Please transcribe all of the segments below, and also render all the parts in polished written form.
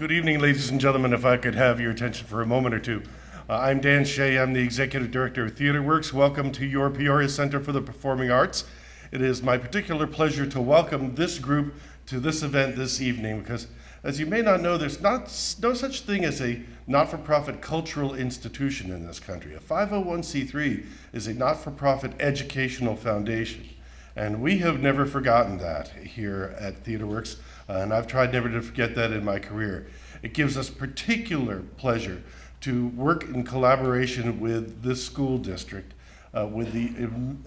Good evening, ladies and gentlemen. If I could have your attention for a moment or two. I'm Dan Shea. I'm the Executive Director of TheaterWorks. Welcome to your Peoria Center for the Performing Arts. It is my particular pleasure to welcome this group to this event this evening because, as you may not know, there's no such thing as a not-for-profit cultural institution in this country. A 501c3 is a not-for-profit educational foundation. And we have never forgotten that here at TheaterWorks, and I've tried never to forget that in my career. It gives us particular pleasure to work in collaboration with this school district with the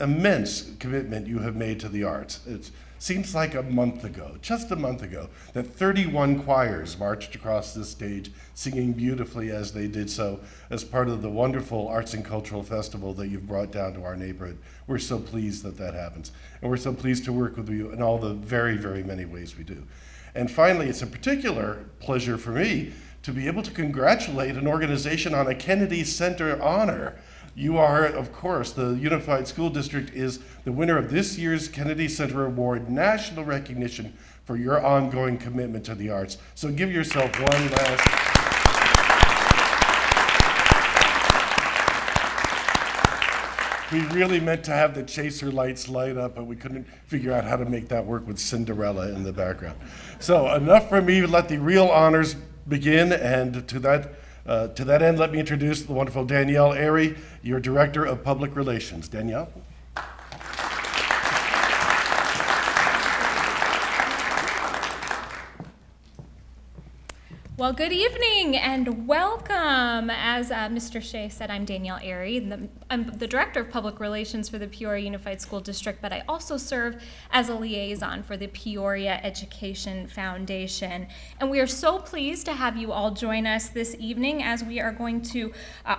immense commitment you have made to the arts. It seems like just a month ago, that 31 choirs marched across this stage singing beautifully as they did so as part of the wonderful Arts and Cultural Festival that you've brought down to our neighborhood. We're so pleased that that happens. And we're so pleased to work with you in all the very, very many ways we do. And finally, it's a particular pleasure for me to be able to congratulate an organization on a Kennedy Center honor. You are, of course, the Unified School District is the winner of this year's Kennedy Center Award, national recognition for your ongoing commitment to the arts. So give yourself one last. We really meant to have the chaser lights light up, but we couldn't figure out how to make that work with Cinderella in the background. So enough from me, let the real honors begin, and to that end, let me introduce the wonderful Danielle Airy, your Director of Public Relations. Danielle? Well, good evening and welcome. As Mr. Shea said, I'm Danielle Airy. I'm the Director of Public Relations for the Peoria Unified School District, but I also serve as a liaison for the Peoria Education Foundation. And we are so pleased to have you all join us this evening as we are going to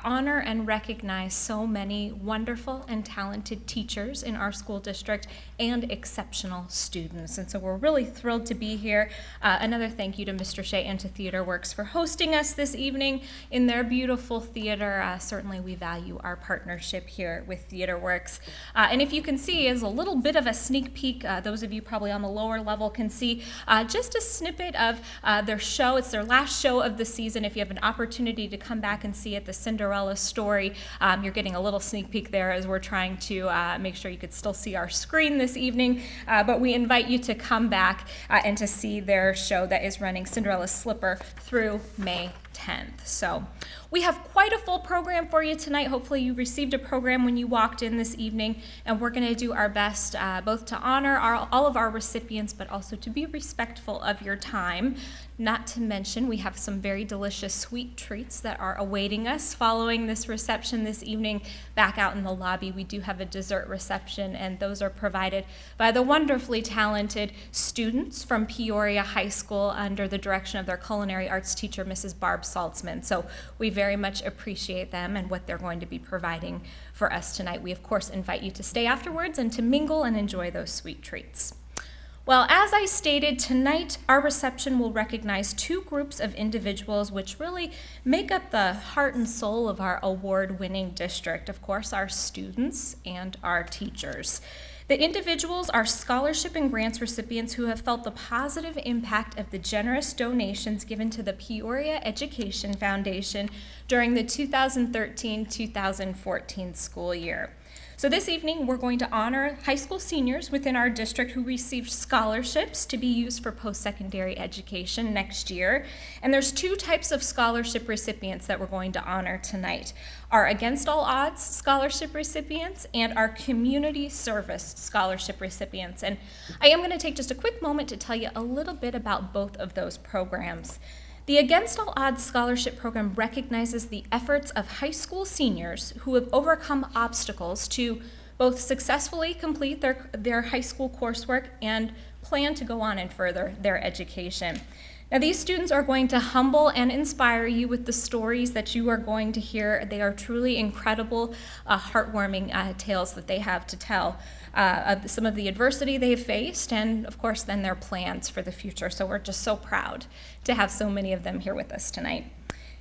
honor and recognize so many wonderful and talented teachers in our school district and exceptional students. And so we're really thrilled to be here. Another thank you to Mr. Shea and to TheaterWorks for hosting us this evening in their beautiful theater. Certainly we value our partnership here with TheaterWorks. And if you can see, as a little bit of a sneak peek, those of you probably on the lower level can see just a snippet of their show. It's their last show of the season. If you have an opportunity to come back and see it, the Cinderella story, you're getting a little sneak peek there as we're trying to make sure you could still see our screen this evening. But we invite you to come back and to see their show that is running, Cinderella's Slipper, through May 10th. So we have quite a full program for you tonight. Hopefully you received a program when you walked in this evening, and we're going to do our best both to honor all of our recipients, but also to be respectful of your time. Not to mention, we have some very delicious sweet treats that are awaiting us following this reception this evening. Back out in the lobby, we do have a dessert reception, and those are provided by the wonderfully talented students from Peoria High School under the direction of their culinary arts teacher, Mrs. Barb Saltzman. So we very much appreciate them and what they're going to be providing for us tonight. We, of course, invite you to stay afterwards and to mingle and enjoy those sweet treats. Well, as I stated, tonight our reception will recognize two groups of individuals which really make up the heart and soul of our award-winning district. Of course, our students and our teachers. The individuals are scholarship and grants recipients who have felt the positive impact of the generous donations given to the Peoria Education Foundation during the 2013-2014 school year. So this evening, we're going to honor high school seniors within our district who received scholarships to be used for post-secondary education next year. And there's two types of scholarship recipients that we're going to honor tonight. Our Against All Odds scholarship recipients and our Community Service scholarship recipients. And I am going to take just a quick moment to tell you a little bit about both of those programs. The Against All Odds Scholarship Program recognizes the efforts of high school seniors who have overcome obstacles to both successfully complete their high school coursework and plan to go on and further their education. Now, these students are going to humble and inspire you with the stories that you are going to hear. They are truly incredible, heartwarming tales that they have to tell of some of the adversity they've faced and, of course, then their plans for the future. So we're just so proud to have so many of them here with us tonight.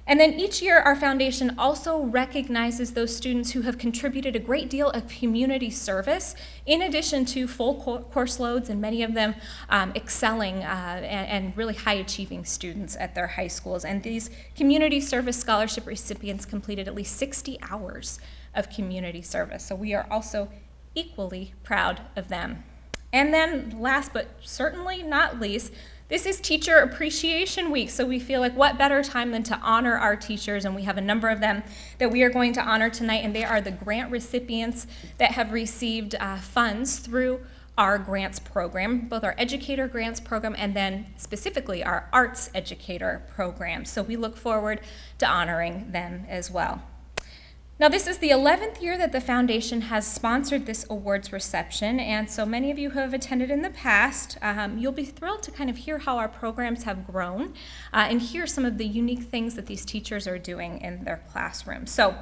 And then each year, our foundation also recognizes those students who have contributed a great deal of community service, in addition to full course loads, and many of them excelling and really high-achieving students at their high schools. And these community service scholarship recipients completed at least 60 hours of community service. So we are also equally proud of them. And then last but certainly not least, this is Teacher Appreciation Week, so we feel like what better time than to honor our teachers, and we have a number of them that we are going to honor tonight, and they are the grant recipients that have received funds through our grants program, both our educator grants program and then specifically our arts educator program. So we look forward to honoring them as well. Now, this is the 11th year that the foundation has sponsored this awards reception, and so many of you who have attended in the past, you'll be thrilled to kind of hear how our programs have grown and hear some of the unique things that these teachers are doing in their classroom. So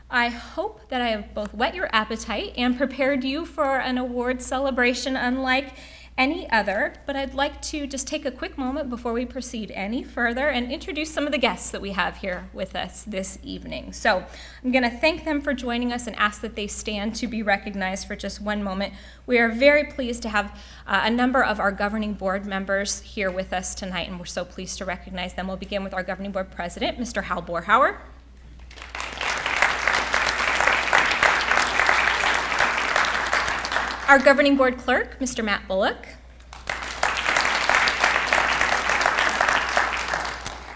I hope that I have both whet your appetite and prepared you for an awards celebration unlike any other, but I'd like to just take a quick moment before we proceed any further and introduce some of the guests that we have here with us this evening. So I'm going to thank them for joining us and ask that they stand to be recognized for just one moment. We are very pleased to have a number of our governing board members here with us tonight, and we're so pleased to recognize them. We'll begin with our governing board president, Mr. Hal Borhauer. Our governing board clerk, Mr. Matt Bullock.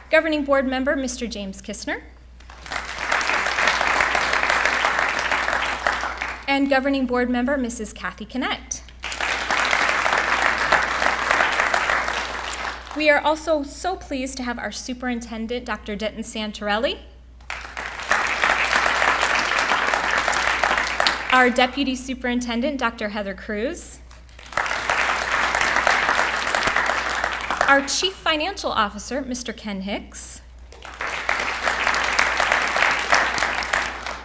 Governing board member, Mr. James Kistner. And governing board member, Mrs. Kathy Connect. We are also so pleased to have our superintendent, Dr. Denton Santorelli. Our Deputy Superintendent, Dr. Heather Cruz. Our Chief Financial Officer, Mr. Ken Hicks.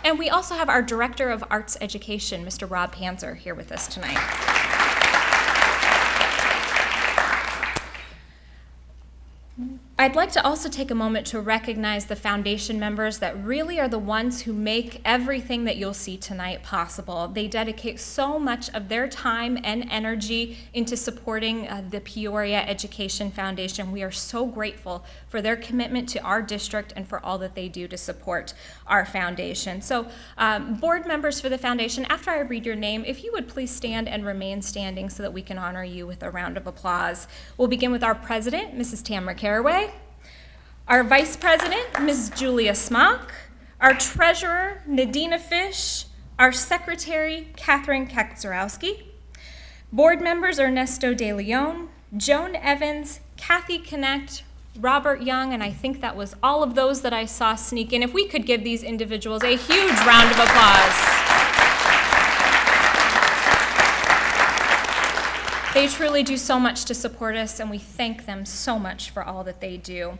And we also have our Director of Arts Education, Mr. Rob Panzer, here with us tonight. I'd like to also take a moment to recognize the foundation members that really are the ones who make everything that you'll see tonight possible. They dedicate so much of their time and energy into supporting the Peoria Education Foundation. We are so grateful for their commitment to our district and for all that they do to support our foundation. So board members for the foundation, after I read your name, if you would please stand and remain standing so that we can honor you with a round of applause. We'll begin with our president, Mrs. Tamara Caraway. Our Vice President, Ms. Julia Smock, our Treasurer, Nadina Fish, our Secretary, Catherine Kaczorowski, Board members Ernesto De Leon, Joan Evans, Kathy Connect, Robert Young, and I think that was all of those that I saw sneak in. If we could give these individuals a huge round of applause. They truly do so much to support us, and we thank them so much for all that they do.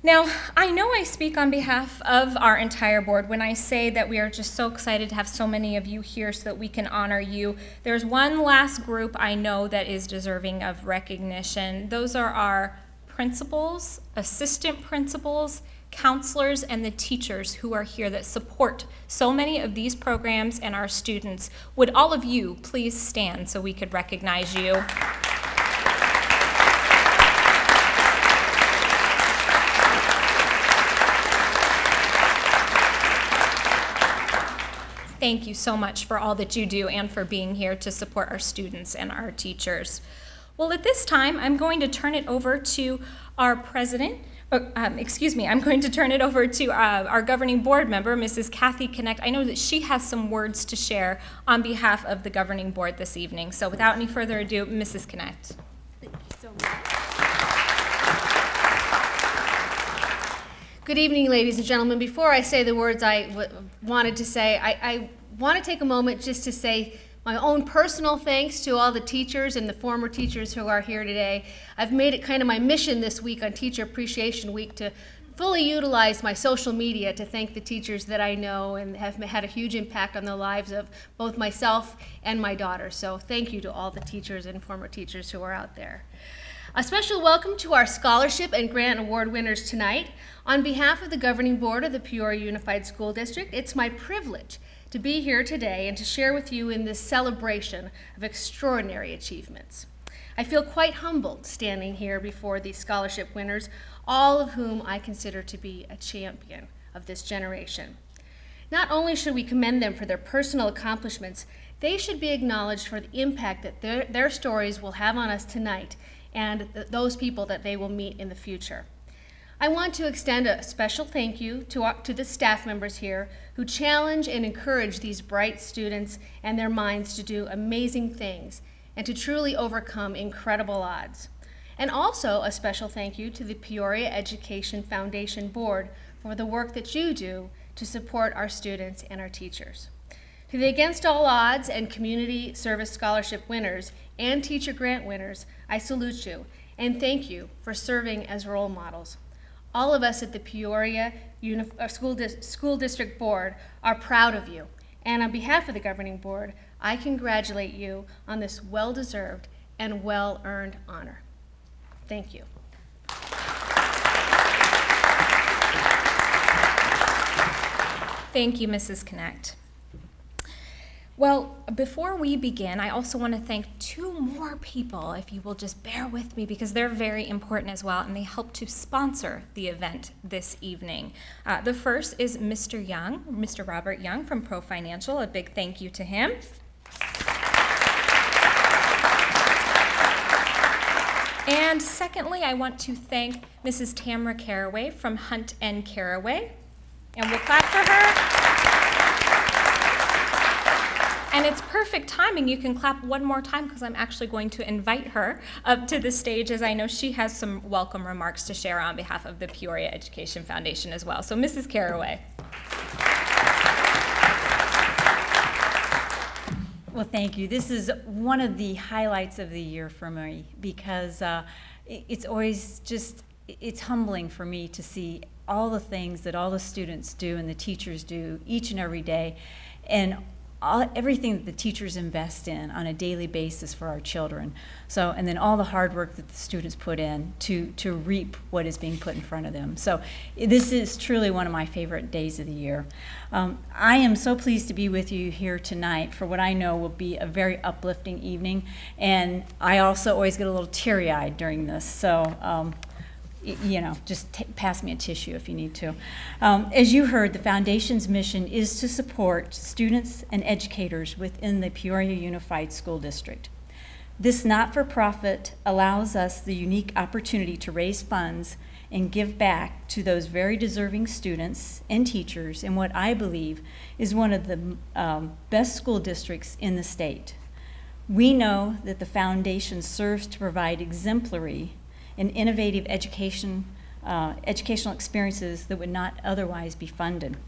Now, I know I speak on behalf of our entire board when I say that we are just so excited to have so many of you here so that we can honor you. There's one last group I know that is deserving of recognition. Those are our principals, assistant principals, counselors, and the teachers who are here that support so many of these programs and our students. Would all of you please stand so we could recognize you? Thank you so much for all that you do and for being here to support our students and our teachers. Well, at this time, I'm going to turn it over to our president. I'm going to turn it over to our governing board member, Mrs. Kathy Connect. I know that she has some words to share on behalf of the governing board this evening. So without any further ado, Mrs. Connect. Thank you so much. Good evening, ladies and gentlemen. Before I say the words I wanted to say, I want to take a moment just to say my own personal thanks to all the teachers and the former teachers who are here today. I've made it kind of my mission this week on Teacher Appreciation Week to fully utilize my social media to thank the teachers that I know and have had a huge impact on the lives of both myself and my daughter. So thank you to all the teachers and former teachers who are out there. A special welcome to our scholarship and grant award winners tonight. On behalf of the governing board of the Peoria Unified School District, it's my privilege to be here today and to share with you in this celebration of extraordinary achievements. I feel quite humbled standing here before these scholarship winners, all of whom I consider to be a champion of this generation. Not only should we commend them for their personal accomplishments, they should be acknowledged for the impact that their stories will have on us tonight and those people that they will meet in the future. I want to extend a special thank you to the staff members here who challenge and encourage these bright students and their minds to do amazing things and to truly overcome incredible odds. And also a special thank you to the Peoria Education Foundation Board for the work that you do to support our students and our teachers. To the Against All Odds and Community Service Scholarship winners and teacher grant winners, I salute you and thank you for serving as role models. All of us at the Peoria School District Board are proud of you, and on behalf of the governing board, I congratulate you on this well-deserved and well-earned honor. Thank you. Thank you, Mrs. Connect. Well, before we begin, I also want to thank two more people, if you will just bear with me, because they're very important as well, and they help to sponsor the event this evening. The first is Mr. Young, Mr. Robert Young from Pro Financial. A big thank you to him. And secondly, I want to thank Mrs. Tamara Caraway from Hunt and Caraway. And we'll clap for her. And it's perfect timing. You can clap one more time because I'm actually going to invite her up to the stage, as I know she has some welcome remarks to share on behalf of the Peoria Education Foundation as well. So Mrs. Caraway. Well, thank you. This is one of the highlights of the year for me because it's always just, it's humbling for me to see all the things that all the students do and the teachers do each and every day, and everything that the teachers invest in on a daily basis for our children. So, and then all the hard work that the students put in to reap what is being put in front of them. So this is truly one of my favorite days of the year. I am so pleased to be with you here tonight for what I know will be a very uplifting evening. And I also always get a little teary-eyed during this. So, you know, just pass me a tissue if you need to. As you heard, the Foundation's mission is to support students and educators within the Peoria Unified School District. This not-for-profit allows us the unique opportunity to raise funds and give back to those very deserving students and teachers in what I believe is one of the best school districts in the state. We know that the Foundation serves to provide exemplary and innovative educational experiences that would not otherwise be funded.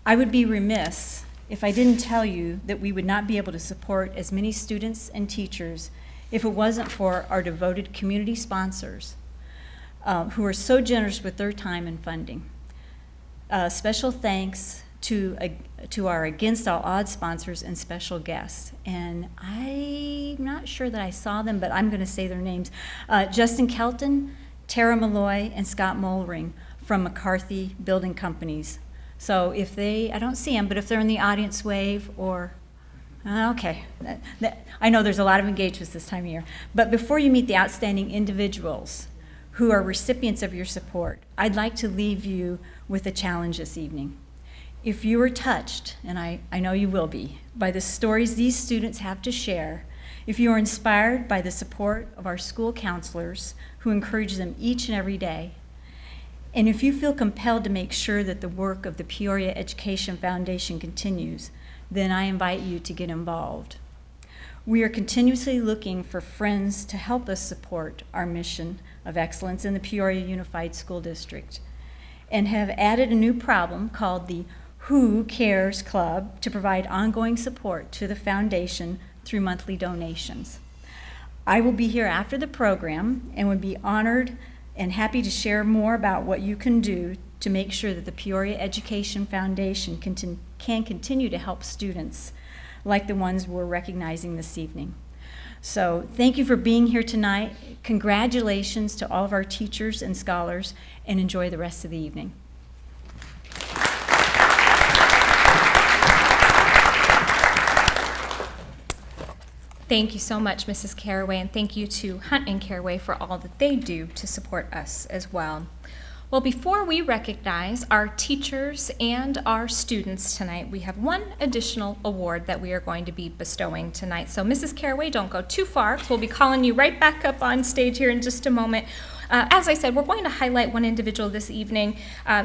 I would be remiss if I didn't tell you that we would not be able to support as many students and teachers if it wasn't for our devoted community sponsors who are so generous with their time and funding. Special thanks to our Against All Odds sponsors and special guests. And I'm not sure that I saw them, but I'm going to say their names. Justin Kelton, Tara Malloy, and Scott Mollering from McCarthy Building Companies. So if they, I don't see them, but if they're in the audience, wave or, okay. I know there's a lot of engagements this time of year. But before you meet the outstanding individuals who are recipients of your support, I'd like to leave you with a challenge this evening. If you are touched, and I know you will be, by the stories these students have to share, if you are inspired by the support of our school counselors who encourage them each and every day, and if you feel compelled to make sure that the work of the Peoria Education Foundation continues, then I invite you to get involved. We are continuously looking for friends to help us support our mission of excellence in the Peoria Unified School District, and have added a new problem called the Who Cares Club to provide ongoing support to the foundation through monthly donations. I will be here after the program and would be honored and happy to share more about what you can do to make sure that the Peoria Education Foundation can continue to help students like the ones we're recognizing this evening. So thank you for being here tonight. Congratulations to all of our teachers and scholars, and enjoy the rest of the evening. Thank you so much, Mrs. Caraway, and thank you to Hunt and Caraway for all that they do to support us as well. Well, before we recognize our teachers and our students tonight, we have one additional award that we are going to be bestowing tonight. So, Mrs. Caraway, don't go too far. We'll be calling you right back up on stage here in just a moment. As I said, we're going to highlight one individual this evening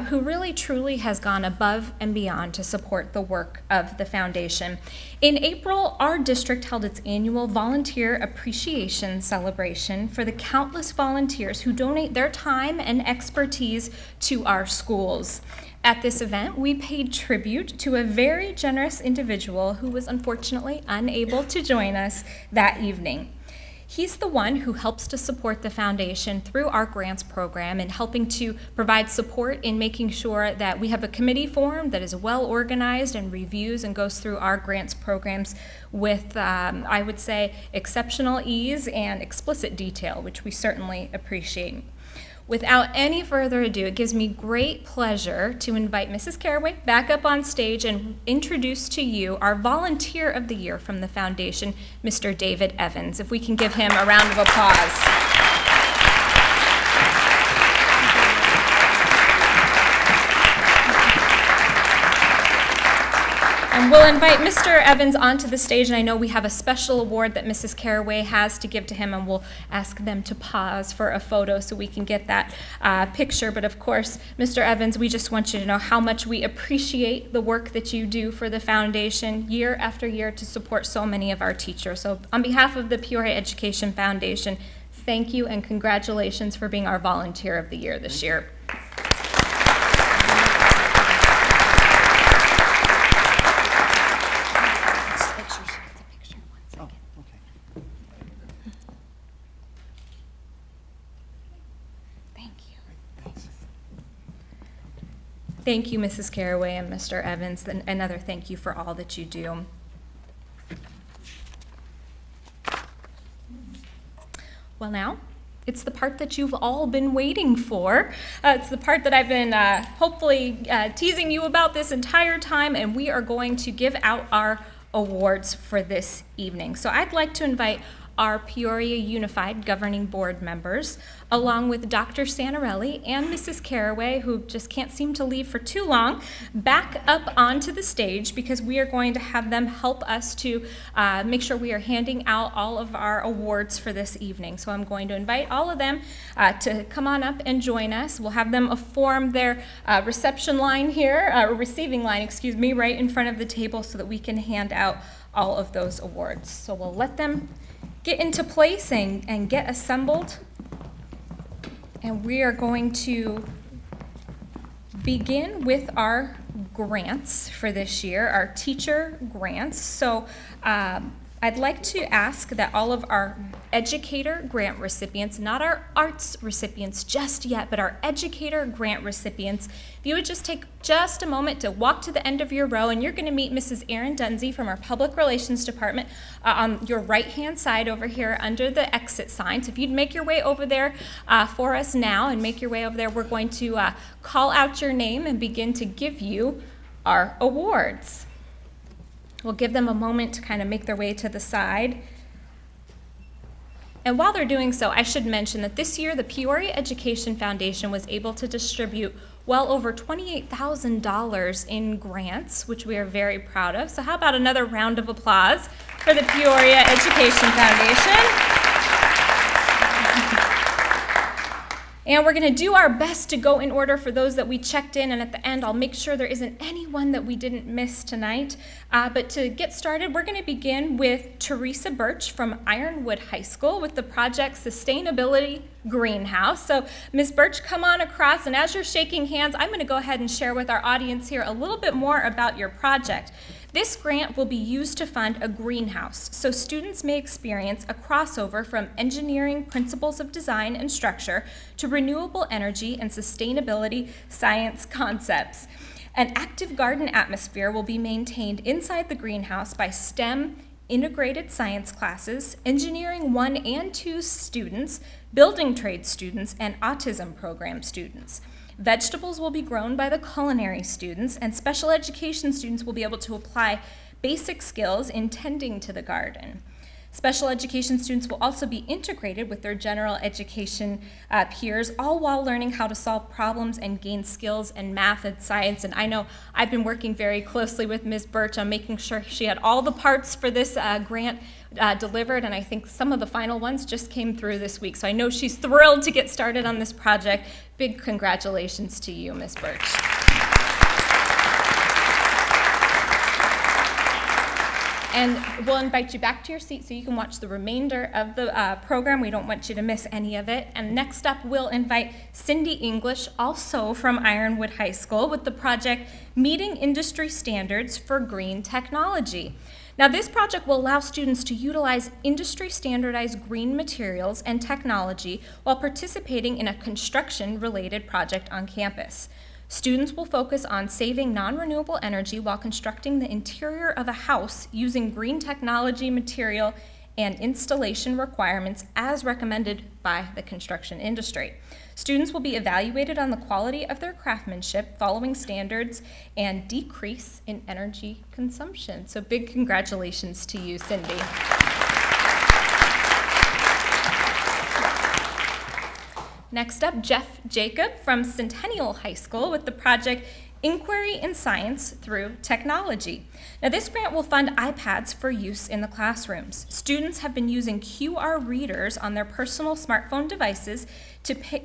who really truly has gone above and beyond to support the work of the foundation. In April, our district held its annual Volunteer Appreciation Celebration for the countless volunteers who donate their time and expertise to our schools. At this event, we paid tribute to a very generous individual who was unfortunately unable to join us that evening. He's the one who helps to support the foundation through our grants program and helping to provide support in making sure that we have a committee formed that is well organized and reviews and goes through our grants programs with, I would say, exceptional ease and explicit detail, which we certainly appreciate. Without any further ado, it gives me great pleasure to invite Mrs. Caraway back up on stage and introduce to you our Volunteer of the Year from the Foundation, Mr. David Evans. If we can give him a round of applause. And we'll invite Mr. Evans onto the stage, and I know we have a special award that Mrs. Caraway has to give to him, and we'll ask them to pause for a photo so we can get that picture. But of course, Mr. Evans, we just want you to know how much we appreciate the work that you do for the foundation year after year to support so many of our teachers. So on behalf of the Peoria Education Foundation, thank you and congratulations for being our Volunteer of the Year this year. Thank you, Mrs. Caraway and Mr. Evans, and another thank you for all that you do. Well, now, it's the part that you've all been waiting for. It's the part that I've been hopefully teasing you about this entire time, and we are going to give out our awards for this evening. So I'd like to invite our Peoria Unified Governing Board members, along with Dr. Santarelli and Mrs. Caraway, who just can't seem to leave for too long, back up onto the stage because we are going to have them help us to make sure we are handing out all of our awards for this evening. So I'm going to invite all of them to come on up and join us. We'll have them form their reception line here, receiving line, excuse me, right in front of the table so that we can hand out all of those awards. So we'll let them get into place and get assembled. And we are going to begin with our grants for this year, our teacher grants. So I'd like to ask that all of our educator grant recipients, not our arts recipients just yet, but our educator grant recipients, if you would just take just a moment to walk to the end of your row, and you're going to meet Mrs. Erin Dunsey from our Public Relations Department on your right-hand side over here under the exit sign. So if you'd make your way over there for us now and make your way over there, we're going to call out your name and begin to give you our awards. We'll give them a moment to kind of make their way to the side. And while they're doing so, I should mention that this year the Peoria Education Foundation was able to distribute well over $28,000 in grants, which we are very proud of. So how about another round of applause for the Peoria Education Foundation? And we're going to do our best to go in order for those that we checked in, and at the end I'll make sure there isn't anyone that we didn't miss tonight. But to get started, we're going to begin with Teresa Birch from Ironwood High School with the project Sustainability Greenhouse. So Ms. Birch, come on across, and as you're shaking hands, I'm going to go ahead and share with our audience here a little bit more about your project. This grant will be used to fund a greenhouse, so students may experience a crossover from engineering principles of design and structure to renewable energy and sustainability science concepts. An active garden atmosphere will be maintained inside the greenhouse by STEM integrated science classes, engineering 1 and 2 students, building trade students, and autism program students. Vegetables will be grown by the culinary students, and special education students will be able to apply basic skills in tending to the garden. Special education students will also be integrated with their general education peers, all while learning how to solve problems and gain skills in math and science. And I know I've been working very closely with Ms. Birch on making sure she had all the parts for this grant delivered, and I think some of the final ones just came through this week. So I know she's thrilled to get started on this project. Big congratulations to you, Ms. Birch. And we'll invite you back to your seat so you can watch the remainder of the program. We don't want you to miss any of it. And next up, we'll invite Cindy English, also from Ironwood High School, with the project Meeting Industry Standards for Green Technology. Now, this project will allow students to utilize industry-standardized green materials and technology while participating in a construction-related project on campus. Students will focus on saving non-renewable energy while constructing the interior of a house using green technology material and installation requirements as recommended by the construction industry. Students will be evaluated on the quality of their craftsmanship, following standards, and decrease in energy consumption. So big congratulations to you, Cindy. Next up, Jeff Jacob from Centennial High School with the project Inquiry in Science Through Technology. Now, this grant will fund iPads for use in the classrooms. Students have been using QR readers on their personal smartphone devices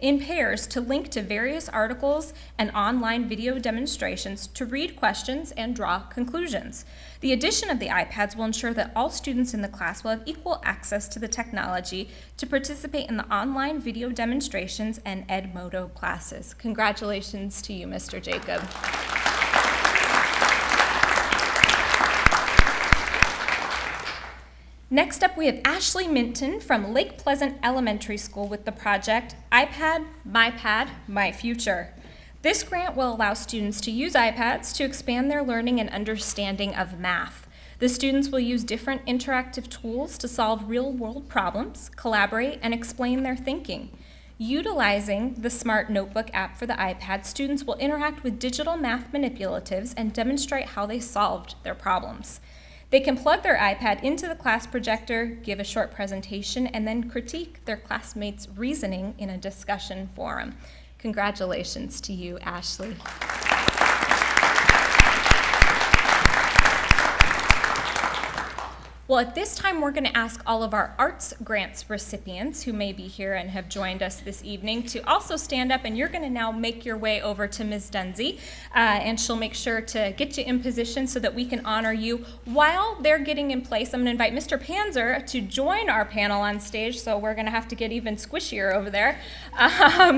in pairs to link to various articles and online video demonstrations to read questions and draw conclusions. The addition of the iPads will ensure that all students in the class will have equal access to the technology to participate in the online video demonstrations and Edmodo classes. Congratulations to you, Mr. Jacob. Next up, we have Ashley Minton from Lake Pleasant Elementary School with the project iPad, MyPad, My Future. This grant will allow students to use iPads to expand their learning and understanding of math. The students will use different interactive tools to solve real-world problems, collaborate, and explain their thinking. Utilizing the Smart Notebook app for the iPad, students will interact with digital math manipulatives and demonstrate how they solved their problems. They can plug their iPad into the class projector, give a short presentation, and then critique their classmates' reasoning in a discussion forum. Congratulations to you, Ashley. Well, at this time, we're going to ask all of our arts grants recipients who may be here and have joined us this evening to also stand up, and you're going to now make your way over to Ms. Dunsey, and she'll make sure to get you in position so that we can honor you. While they're getting in place, I'm going to invite Mr. Panzer to join our panel on stage, so we're going to have to get even squishier over there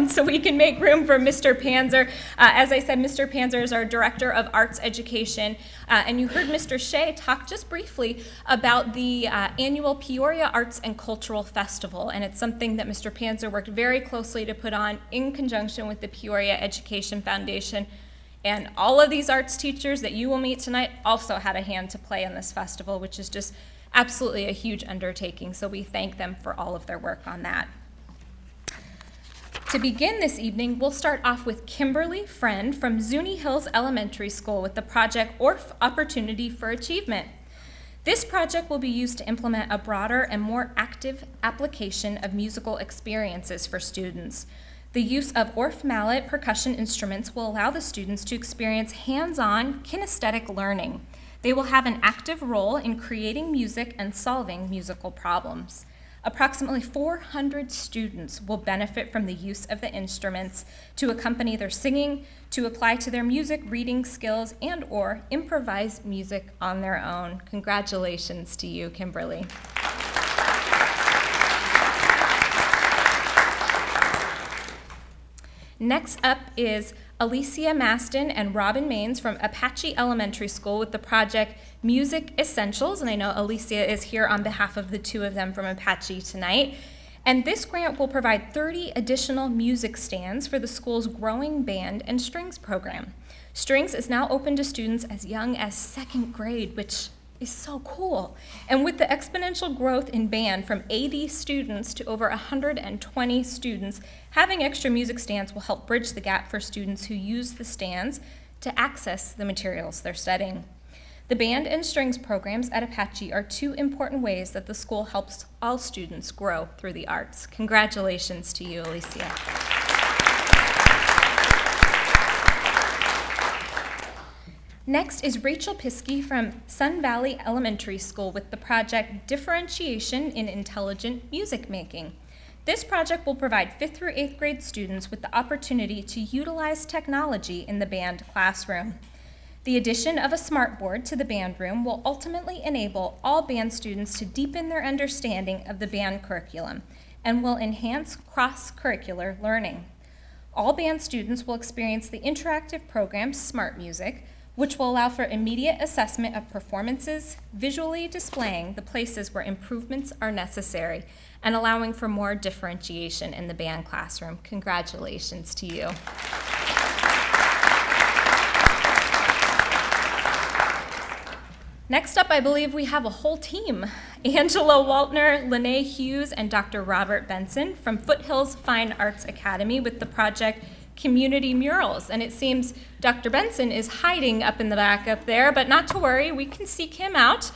so we can make room for Mr. Panzer. As I said, Mr. Panzer is our Director of Arts Education, and you heard Mr. Shea talk just briefly about the annual Peoria Arts and Cultural Festival, and it's something that Mr. Panzer worked very closely to put on in conjunction with the Peoria Education Foundation. And all of these arts teachers that you will meet tonight also had a hand to play in this festival, which is just absolutely a huge undertaking, so we thank them for all of their work on that. To begin this evening, we'll start off with Kimberly Friend from Zuni Hills Elementary School with the project ORF Opportunity for Achievement. This project will be used to implement a broader and more active application of musical experiences for students. The use of Orff mallet percussion instruments will allow the students to experience hands-on kinesthetic learning. They will have an active role in creating music and solving musical problems. Approximately 400 students will benefit from the use of the instruments to accompany their singing, to apply to their music reading skills, and/or improvise music on their own. Congratulations to you, Kimberly. Next up is Alicia Maston and Robin Maines from Apache Elementary School with the project Music Essentials, and I know Alicia is here on behalf of the two of them from Apache tonight. And this grant will provide 30 additional music stands for the school's growing band and strings program. Strings is now open to students as young as second grade, which is so cool. And with the exponential growth in band from 80 students to over 120 students, having extra music stands will help bridge the gap for students who use the stands to access the materials they're studying. The band and strings programs at Apache are two important ways that the school helps all students grow through the arts. Congratulations to you, Alicia. Next is Rachel Piskey from Sun Valley Elementary School with the project Differentiation in Intelligent Music Making. This project will provide 5th through 8th grade students with the opportunity to utilize technology in the band classroom. The addition of a smartboard to the band room will ultimately enable all band students to deepen their understanding of the band curriculum and will enhance cross-curricular learning. All band students will experience the interactive program Smart Music, which will allow for immediate assessment of performances, visually displaying the places where improvements are necessary, and allowing for more differentiation in the band classroom. Congratulations to you. Next up, I believe we have a whole team. Angela Waltner, Lene Hughes, and Dr. Robert Benson from Foothills Fine Arts Academy with the project Community Murals. And it seems Dr. Benson is hiding up in the back up there, but not to worry, we can seek him out.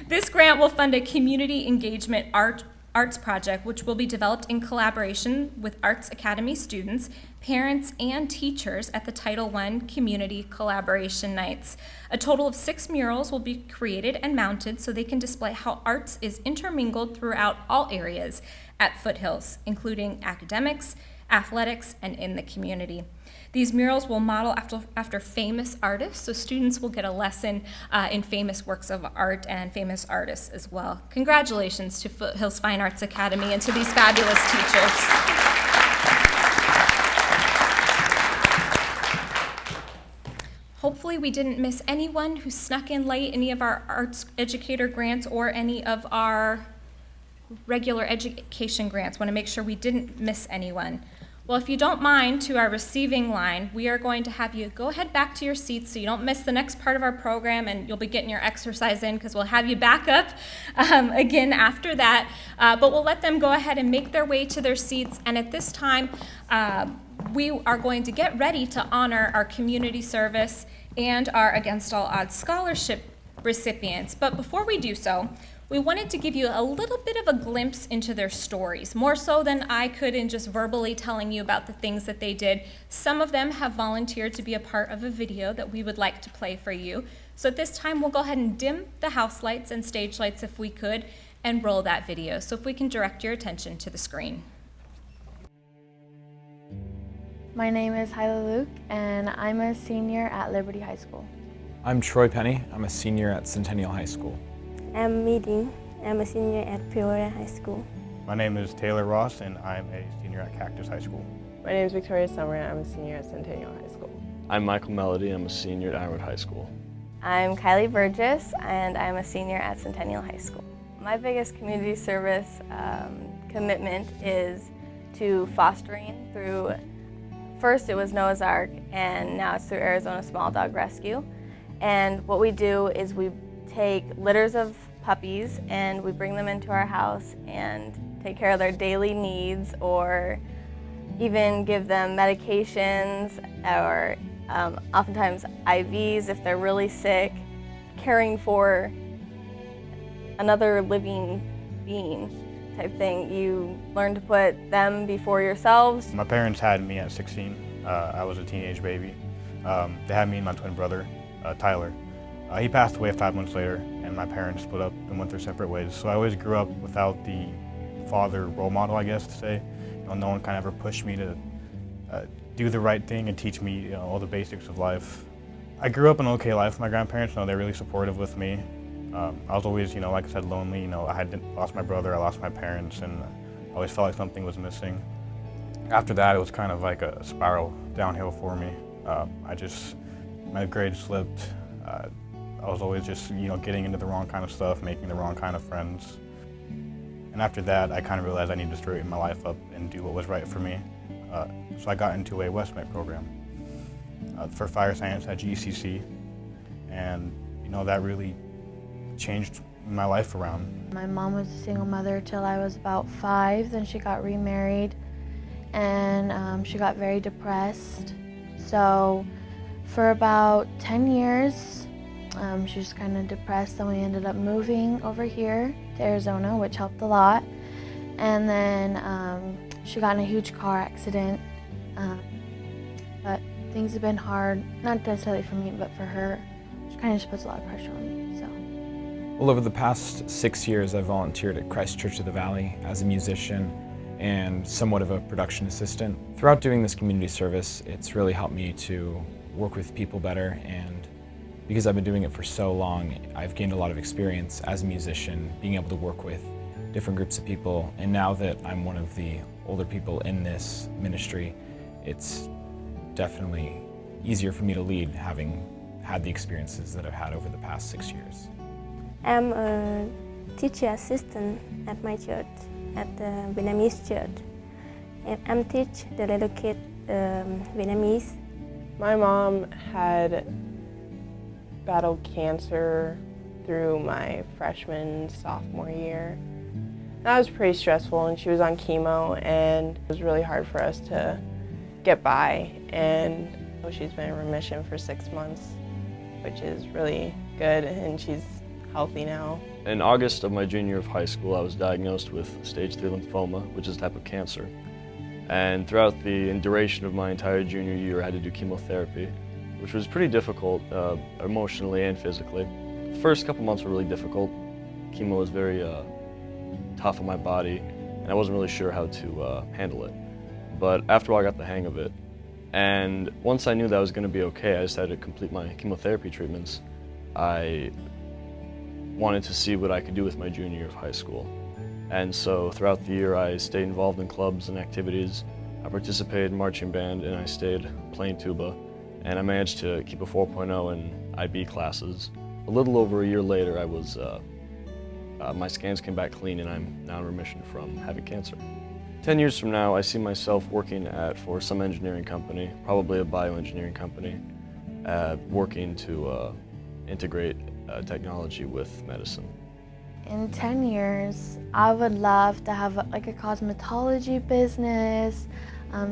This grant will fund a community engagement arts project, which will be developed in collaboration with Arts Academy students, parents, and teachers at the Title I Community Collaboration Nights. A total of 6 murals will be created and mounted so they can display how arts is intermingled throughout all areas at Foothills, including academics, athletics, and in the community. These murals will model after famous artists, so students will get a lesson in famous works of art and famous artists as well. Congratulations to Foothills Fine Arts Academy and to these fabulous teachers. Hopefully we didn't miss anyone who snuck in late, any of our arts educator grants or any of our regular education grants. Want to make sure we didn't miss anyone. Well, if you don't mind, to our receiving line, we are going to have you go ahead back to your seats so you don't miss the next part of our program, and you'll be getting your exercise in because we'll have you back up again after that. But we'll let them go ahead and make their way to their seats. And at this time, we are going to get ready to honor our community service and our Against All Odds scholarship recipients. But before we do so, we wanted to give you a little bit of a glimpse into their stories, more so than I could in just verbally telling you about the things that they did. Some of them have volunteered to be a part of a video that we would like to play for you. So at this time, we'll go ahead and dim the house lights and stage lights if we could, and roll that video. So if we can direct your attention to the screen. My name is Hyla Luke, and I'm a senior at Liberty High School. I'm Troy Penny. I'm a senior at Centennial High School. I'm Meeting. I'm a senior at Peoria High School. My name is Taylor Ross, and I'm a senior at Cactus High School. My name is Victoria Summer, and I'm a senior at Centennial High School. I'm Michael Melody. I'm a senior at Ironwood High School. I'm Kylie Burgess, and I'm a senior at Centennial High School. My biggest community service commitment is to fostering through, first it was Noah's Ark, and now it's through Arizona Small Dog Rescue. And what we do is we take litters of puppies and we bring them into our house and take care of their daily needs, or even give them medications, or oftentimes IVs if they're really sick, caring for another living being type thing. You learn to put them before yourselves. My parents had me at 16. I was a teenage baby. They had me and my twin brother, Tyler. He passed away 5 months later, and my parents split up and went their separate ways. So I always grew up without the father role model, I guess to say. No one kind of ever pushed me to do the right thing and teach me all the basics of life. I grew up an okay life with my grandparents. They're really supportive with me. I was always, like I said, lonely. I had lost my brother, I lost my parents, and I always felt like something was missing. After that, it was kind of like a spiral downhill for me. My grades slipped. I was always just, getting into the wrong kind of stuff, making the wrong kind of friends. And after that, I kind of realized I needed to straighten my life up and do what was right for me. So I got into a West Met program for fire science at GCC. And, that really changed my life around. My mom was a single mother till I was about 5, then she got remarried, and she got very depressed. So for about 10 years, she was kind of depressed, then we ended up moving over here to Arizona, which helped a lot. And then she got in a huge car accident, but things have been hard, not necessarily for me, but for her. She kind of just puts a lot of pressure on me, so. Well, over the past 6 years, I've volunteered at Christ Church of the Valley as a musician and somewhat of a production assistant. Throughout doing this community service, it's really helped me to work with people better, and because I've been doing it for so long, I've gained a lot of experience as a musician, being able to work with different groups of people. And now that I'm one of the older people in this ministry, it's definitely easier for me to lead, having had the experiences that I've had over the past 6 years. I'm a teacher assistant at my church, at the Vietnamese church. And I'm teach the little kid Vietnamese. My mom had battled cancer through my freshman, sophomore year. That was pretty stressful, and she was on chemo, and it was really hard for us to get by. And she's been in remission for 6 months, which is really good, and she's healthy now. In August of my junior year of high school, I was diagnosed with stage 3 lymphoma, which is a type of cancer. And throughout the duration of my entire junior year, I had to do chemotherapy, which was pretty difficult emotionally and physically. The first couple months were really difficult. Chemo was very tough on my body, and I wasn't really sure how to handle it. But after a while, I got the hang of it. And once I knew that I was going to be okay, I decided to complete my chemotherapy treatments. I wanted to see what I could do with my junior year of high school. And so throughout the year, I stayed involved in clubs and activities. I participated in marching band, and I stayed playing tuba. And I managed to keep a 4.0 in IB classes. A little over a year later, my scans came back clean, and I'm now in remission from having cancer. 10 years from now, I see myself working for some engineering company, probably a bioengineering company, working to integrate technology with medicine. In 10 years, I would love to have like a cosmetology business,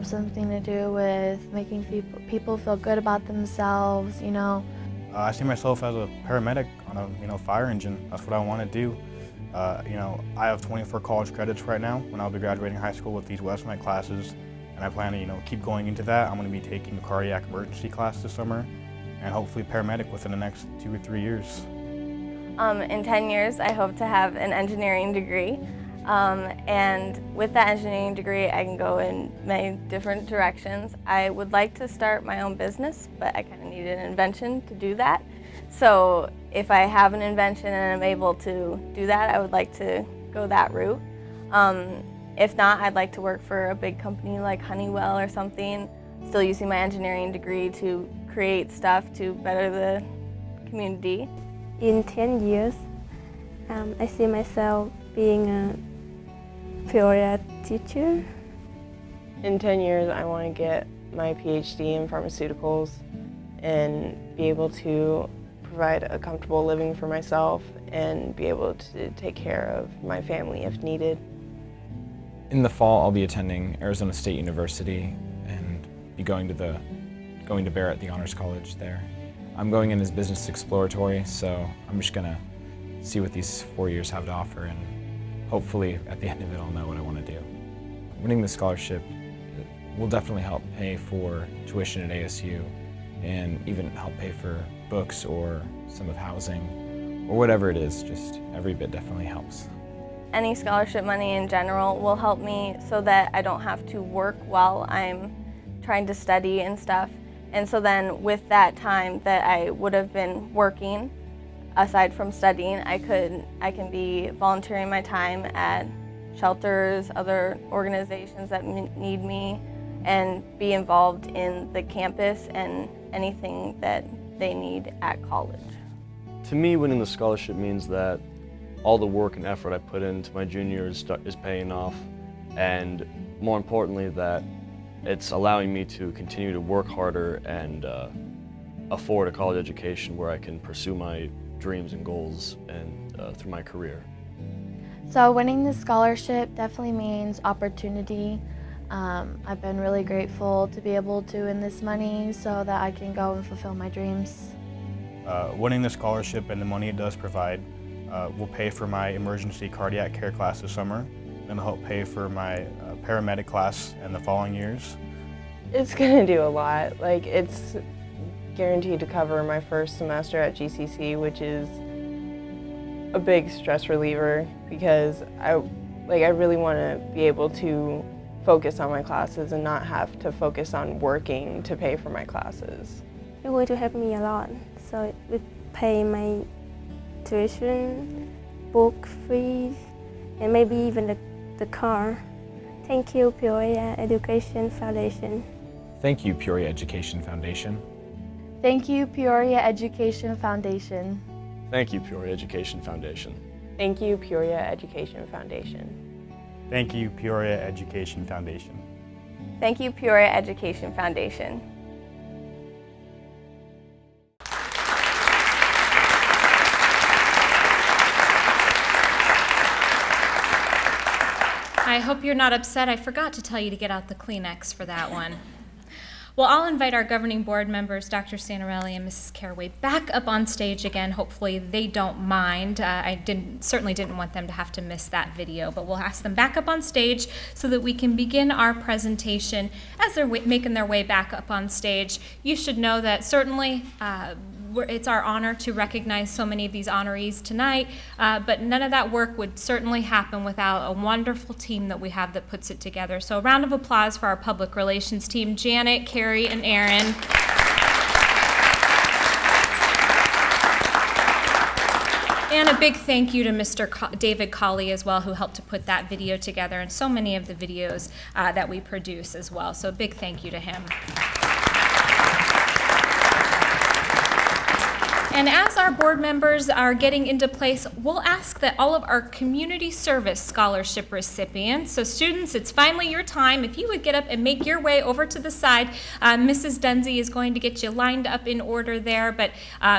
something to do with making people feel good about themselves, you know. I see myself as a paramedic on a fire engine. That's what I want to do. I have 24 college credits right now when I'll be graduating high school with these West Night classes, and I plan to keep going into that. I'm going to be taking the cardiac emergency class this summer, and hopefully paramedic within the next 2 or 3 years. In 10 years, I hope to have an engineering degree. And with that engineering degree, I can go in many different directions. I would like to start my own business, but I kind of need an invention to do that. So if I have an invention and I'm able to do that, I would like to go that route. If not, I'd like to work for a big company like Honeywell or something, still using my engineering degree to create stuff to better the community. In 10 years, I see myself being a Peoria teacher. In 10 years, I want to get my PhD in pharmaceuticals and be able to provide a comfortable living for myself and be able to take care of my family if needed. In the fall, I'll be attending Arizona State University and be going to Barrett, the Honors College there. I'm going in as business exploratory, so I'm just gonna see what these 4 years have to offer, and hopefully at the end of it I'll know what I want to do. Winning the scholarship will definitely help pay for tuition at ASU and even help pay for books or some of housing or whatever it is. Just every bit definitely helps. Any scholarship money in general will help me so that I don't have to work while I'm trying to study and stuff. And so then with that time that I would have been working, aside from studying, I can be volunteering my time at shelters, other organizations that need me, and be involved in the campus and anything that they need at college. To me, winning the scholarship means that all the work and effort I put into my junior year is paying off, and more importantly that it's allowing me to continue to work harder and afford a college education where I can pursue my dreams and goals and through my career. So winning this scholarship definitely means opportunity. I've been really grateful to be able to win this money so that I can go and fulfill my dreams. Winning the scholarship and the money it does provide will pay for my emergency cardiac care class this summer and help pay for my paramedic class in the following years. It's gonna do a lot. Like, it's guaranteed to cover my first semester at GCC, which is a big stress reliever because I really want to be able to focus on my classes and not have to focus on working to pay for my classes. It's going to help me a lot. So it will pay my tuition, book fees, and maybe even the car. Thank you, Peoria Education Foundation. Thank you, Peoria Education Foundation. Thank you, Peoria Education Foundation. Thank you, Peoria Education Foundation. Thank you, Peoria Education Foundation. Thank you, Peoria Education Foundation. Thank you, Peoria Education Foundation. I hope you're not upset. I forgot to tell you to get out the Kleenex for that one. Well, I'll invite our governing board members, Dr. Santarelli and Mrs. Caraway, back up on stage again. Hopefully they don't mind. I certainly didn't want them to have to miss that video, but we'll ask them back up on stage so that we can begin our presentation. As they're making their way back up on stage, you should know that certainly it's our honor to recognize so many of these honorees tonight, but none of that work would certainly happen without a wonderful team that we have that puts it together. So a round of applause for our public relations team, Janet, Carrie, and Aaron. And a big thank you to Mr. David Colley as well, who helped to put that video together, and so many of the videos that we produce as well. So a big thank you to him. And as our board members are getting into place, we'll ask that all of our community service scholarship recipients, so students, it's finally your time. If you would get up and make your way over to the side, Mrs. Denzi is going to get you lined up in order there, but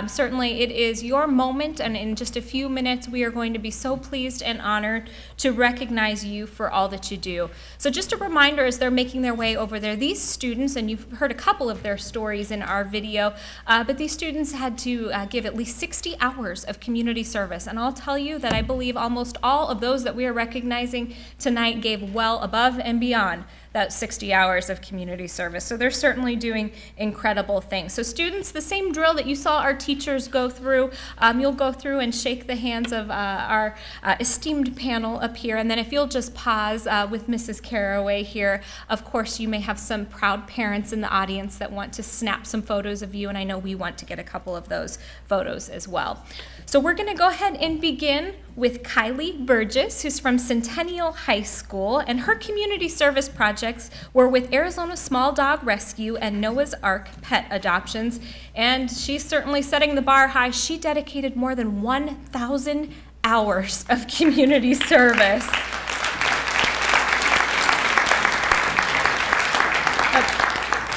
certainly it is your moment, and in just a few minutes we are going to be so pleased and honored to recognize you for all that you do. So just a reminder as they're making their way over there, these students, and you've heard a couple of their stories in our video, but these students had to give at least 60 hours of community service. And I'll tell you that I believe almost all of those that we are recognizing tonight gave well above and beyond that 60 hours of community service. So they're certainly doing incredible things. So students, the same drill that you saw our teachers go through, you'll go through and shake the hands of our esteemed panel up here. And then if you'll just pause with Mrs. Caraway here, of course you may have some proud parents in the audience that want to snap some photos of you, and I know we want to get a couple of those photos as well. So we're going to go ahead and begin with Kylie Burgess, who's from Centennial High School, and her community service projects were with Arizona Small Dog Rescue and Noah's Ark Pet Adoptions, and she's certainly setting the bar high. She dedicated more than 1,000 hours of community service.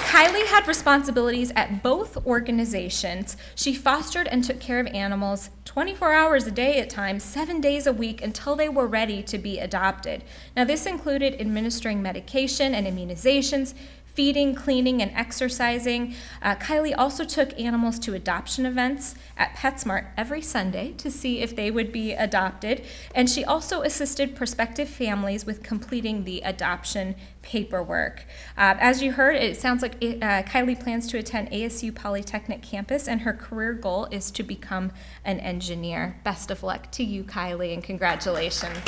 Kylie had responsibilities at both organizations. She fostered and took care of animals 24 hours a day at times, 7 days a week until they were ready to be adopted. Now, this included administering medication and immunizations, feeding, cleaning, and exercising. Kylie also took animals to adoption events at PetSmart every Sunday to see if they would be adopted, and she also assisted prospective families with completing the adoption paperwork. As you heard, it sounds like Kylie plans to attend ASU Polytechnic campus, and her career goal is to become an engineer. Best of luck to you, Kylie, and congratulations.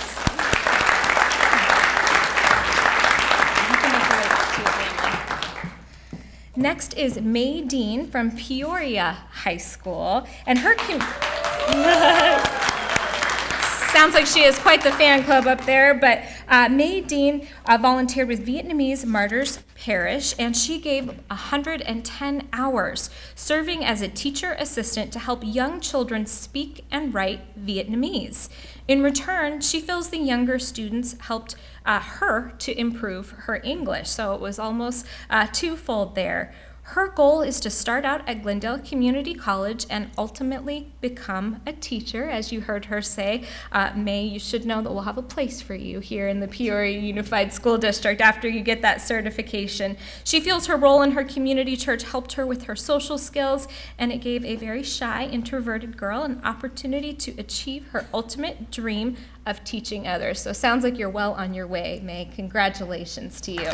Next is May Dean from Peoria High School, and her sounds like she has quite the fan club up there, but May Dean volunteered with Vietnamese Martyrs Parish, and she gave 110 hours serving as a teacher assistant to help young children speak and write Vietnamese. In return, she feels the younger students helped her to improve her English, so it was almost twofold there. Her goal is to start out at Glendale Community College and ultimately become a teacher. As you heard her say, May, you should know that we'll have a place for you here in the Peoria Unified School District after you get that certification. She feels her role in her community church helped her with her social skills, and it gave a very shy, introverted girl an opportunity to achieve her ultimate dream of teaching others. So sounds like you're well on your way, May. Congratulations to you.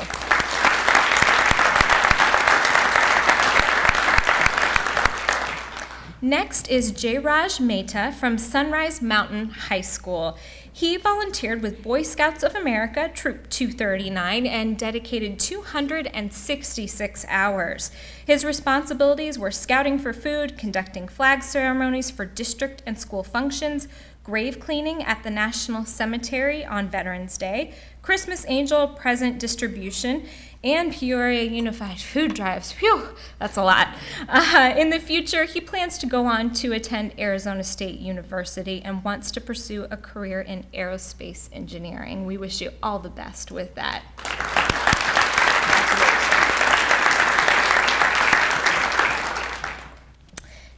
Next is Jayraj Mehta from Sunrise Mountain High School. He volunteered with Boy Scouts of America, Troop 239, and dedicated 266 hours. His responsibilities were scouting for food, conducting flag ceremonies for district and school functions, grave cleaning at the National Cemetery on Veterans Day, Christmas Angel present distribution, and Peoria Unified food drives. Phew, that's a lot. In the future, he plans to go on to attend Arizona State University and wants to pursue a career in aerospace engineering. We wish you all the best with that.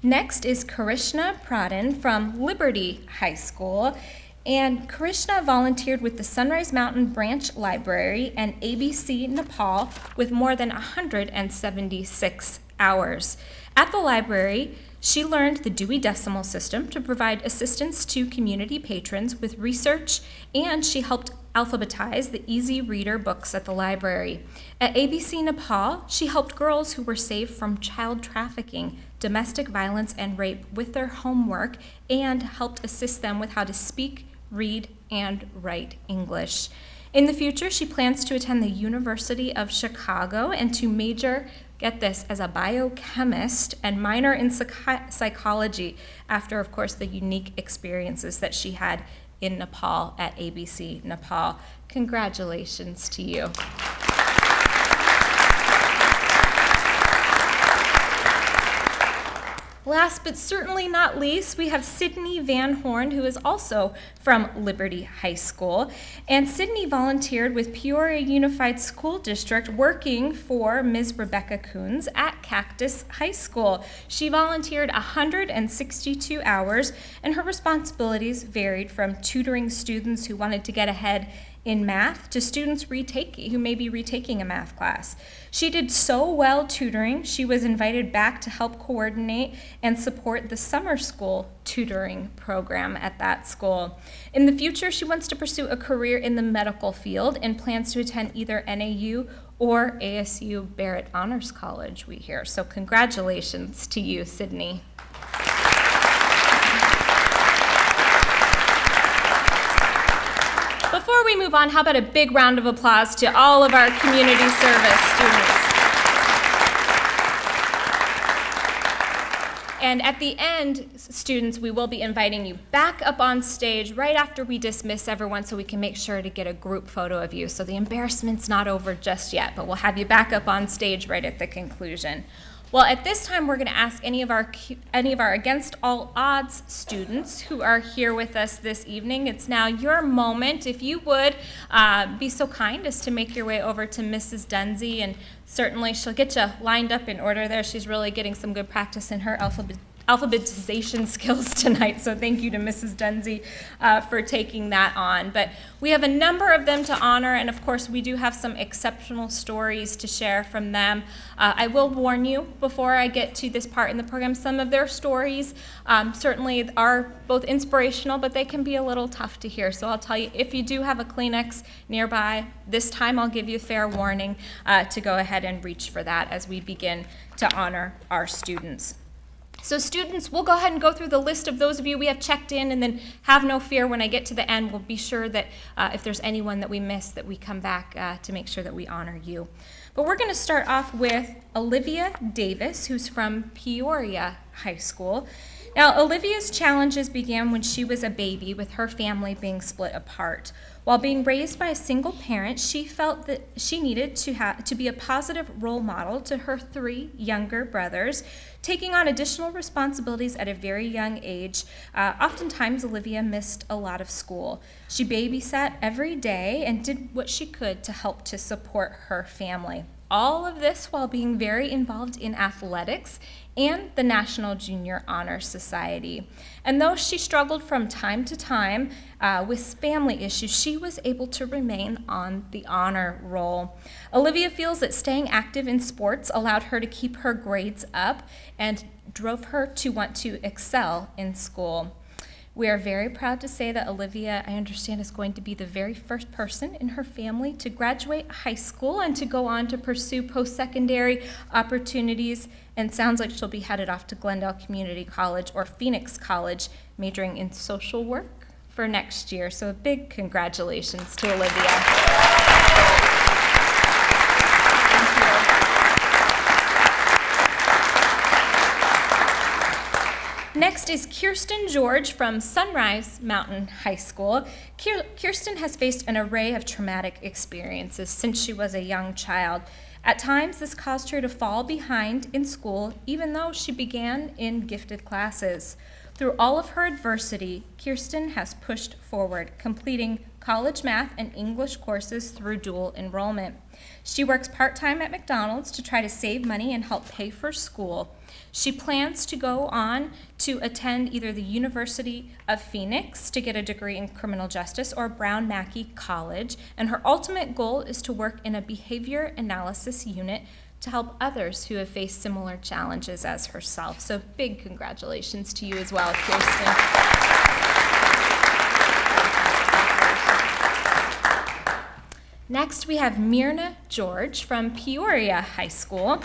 Next is Karishna Pradhan from Liberty High School. And Karishna volunteered with the Sunrise Mountain Branch Library and ABC Nepal with more than 176 hours. At the library, she learned the Dewey Decimal System to provide assistance to community patrons with research, and she helped alphabetize the Easy Reader books at the library. At ABC Nepal, she helped girls who were saved from child trafficking, domestic violence, and rape with their homework, and helped assist them with how to speak, read, and write English. In the future, she plans to attend the University of Chicago and to major, get this, as a biochemist and minor in psychology after, of course, the unique experiences that she had in Nepal at ABC Nepal. Congratulations to you. Last but certainly not least, we have Sydney Van Horn, who is also from Liberty High School. And Sydney volunteered with Peoria Unified School District working for Ms. Rebecca Coons at Cactus High School. She volunteered 162 hours, and her responsibilities varied from tutoring students who wanted to get ahead in math to students who may be retaking a math class. She did so well tutoring, she was invited back to help coordinate and support the summer school tutoring program at that school. In the future, she wants to pursue a career in the medical field and plans to attend either NAU or ASU Barrett Honors College, we hear. So congratulations to you, Sydney. Before we move on, how about a big round of applause to all of our community service students? And at the end, students, we will be inviting you back up on stage right after we dismiss everyone so we can make sure to get a group photo of you. So the embarrassment's not over just yet, but we'll have you back up on stage right at the conclusion. Well, at this time, we're going to ask any of our Against All Odds students who are here with us this evening. It's now your moment. If you would be so kind as to make your way over to Mrs. Dunsey, and certainly she'll get you lined up in order there. She's really getting some good practice in her alphabetization skills tonight, so thank you to Mrs. Dunsey for taking that on. But we have a number of them to honor, and of course we do have some exceptional stories to share from them. I will warn you before I get to this part in the program, some of their stories certainly are both inspirational, but they can be a little tough to hear. So I'll tell you, if you do have a Kleenex nearby, this time I'll give you fair warning to go ahead and reach for that as we begin to honor our students. So students, we'll go ahead and go through the list of those of you we have checked in, and then have no fear, when I get to the end, we'll be sure that if there's anyone that we missed, that we come back to make sure that we honor you. But we're going to start off with Olivia Davis, who's from Peoria High School. Now, Olivia's challenges began when she was a baby, with her family being split apart. While being raised by a single parent, she felt that she needed to be a positive role model to her 3 younger brothers, taking on additional responsibilities at a very young age. Oftentimes, Olivia missed a lot of school. She babysat every day and did what she could to help to support her family. All of this while being very involved in athletics and the National Junior Honor Society. And though she struggled from time to time with family issues, she was able to remain on the honor roll. Olivia feels that staying active in sports allowed her to keep her grades up and drove her to want to excel in school. We are very proud to say that Olivia, I understand, is going to be the very first person in her family to graduate high school and to go on to pursue post-secondary opportunities, and sounds like she'll be headed off to Glendale Community College or Phoenix College, majoring in social work for next year. So a big congratulations to Olivia. Next is Kirsten George from Sunrise Mountain High School. Kirsten has faced an array of traumatic experiences since she was a young child. At times, this caused her to fall behind in school, even though she began in gifted classes. Through all of her adversity, Kirsten has pushed forward, completing college math and English courses through dual enrollment. She works part-time at McDonald's to try to save money and help pay for school. She plans to go on to attend either the University of Phoenix to get a degree in criminal justice or Brown Mackie College, and her ultimate goal is to work in a behavior analysis unit to help others who have faced similar challenges as herself. So big congratulations to you as well, Kirsten. Next, we have Myrna George from Peoria High School.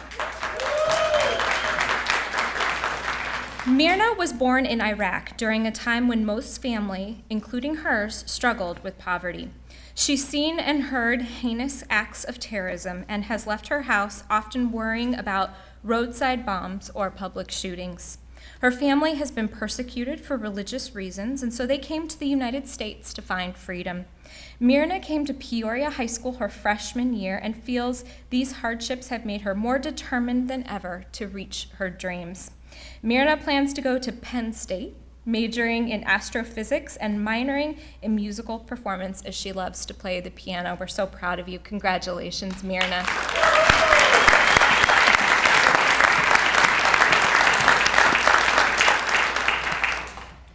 Myrna was born in Iraq during a time when most family, including hers, struggled with poverty. She's seen and heard heinous acts of terrorism and has left her house often worrying about roadside bombs or public shootings. Her family has been persecuted for religious reasons, and so they came to the United States to find freedom. Myrna came to Peoria High School her freshman year and feels these hardships have made her more determined than ever to reach her dreams. Myrna plans to go to Penn State, majoring in astrophysics and minoring in musical performance as she loves to play the piano. We're so proud of you. Congratulations, Myrna.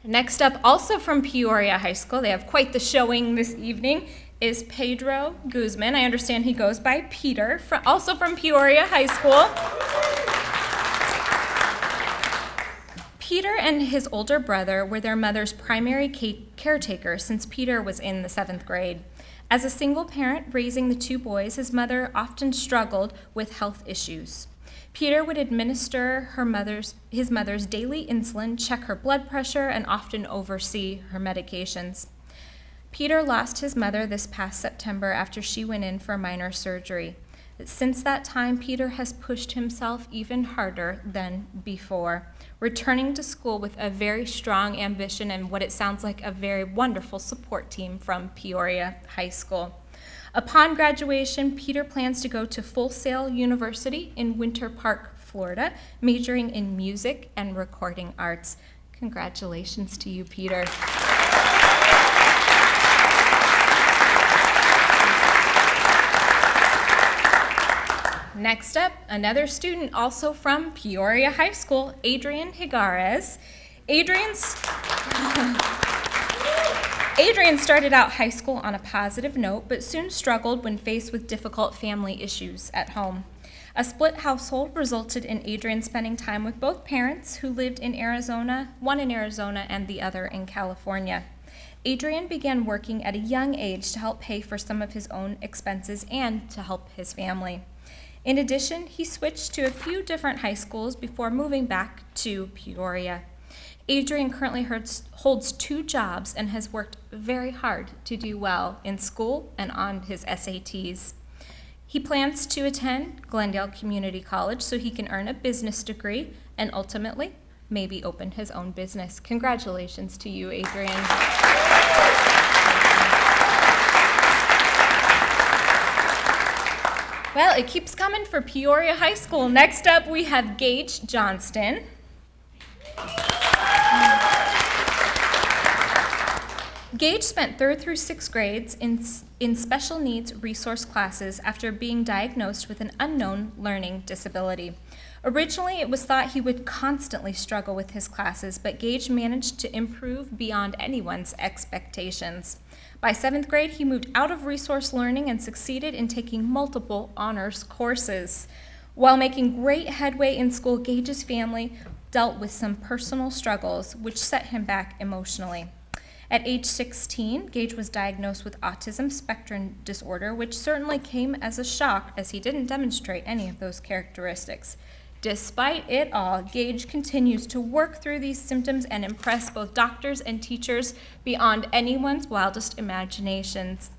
Next up, also from Peoria High School, they have quite the showing this evening, is Pedro Guzman. I understand he goes by Peter, also from Peoria High School. Peter and his older brother were their mother's primary caretaker since Peter was in the 7th grade. As a single parent raising the two boys, his mother often struggled with health issues. Peter would administer his mother's daily insulin, check her blood pressure, and often oversee her medications. Peter lost his mother this past September after she went in for minor surgery. Since that time, Peter has pushed himself even harder than before, returning to school with a very strong ambition and what it sounds like a very wonderful support team from Peoria High School. Upon graduation, Peter plans to go to Full Sail University in Winter Park, Florida, majoring in music and recording arts. Congratulations to you, Peter. Next up, another student also from Peoria High School, Adrian Higares. Adrian started out high school on a positive note, but soon struggled when faced with difficult family issues at home. A split household resulted in Adrian spending time with both parents who lived in Arizona, one in Arizona and the other in California. Adrian began working at a young age to help pay for some of his own expenses and to help his family. In addition, he switched to a few different high schools before moving back to Peoria. Adrian currently holds 2 jobs and has worked very hard to do well in school and on his SATs. He plans to attend Glendale Community College so he can earn a business degree and ultimately maybe open his own business. Congratulations to you, Adrian. Well, it keeps coming for Peoria High School. Next up, we have Gage Johnston. Gage spent 3rd through 6th grades in special needs resource classes after being diagnosed with an unknown learning disability. Originally, it was thought he would constantly struggle with his classes, but Gage managed to improve beyond anyone's expectations. By 7th grade, he moved out of resource learning and succeeded in taking multiple honors courses. While making great headway in school, Gage's family dealt with some personal struggles, which set him back emotionally. At age 16, Gage was diagnosed with autism spectrum disorder, which certainly came as a shock as he didn't demonstrate any of those characteristics. Despite it all, Gage continues to work through these symptoms and impress both doctors and teachers beyond anyone's wildest imaginations.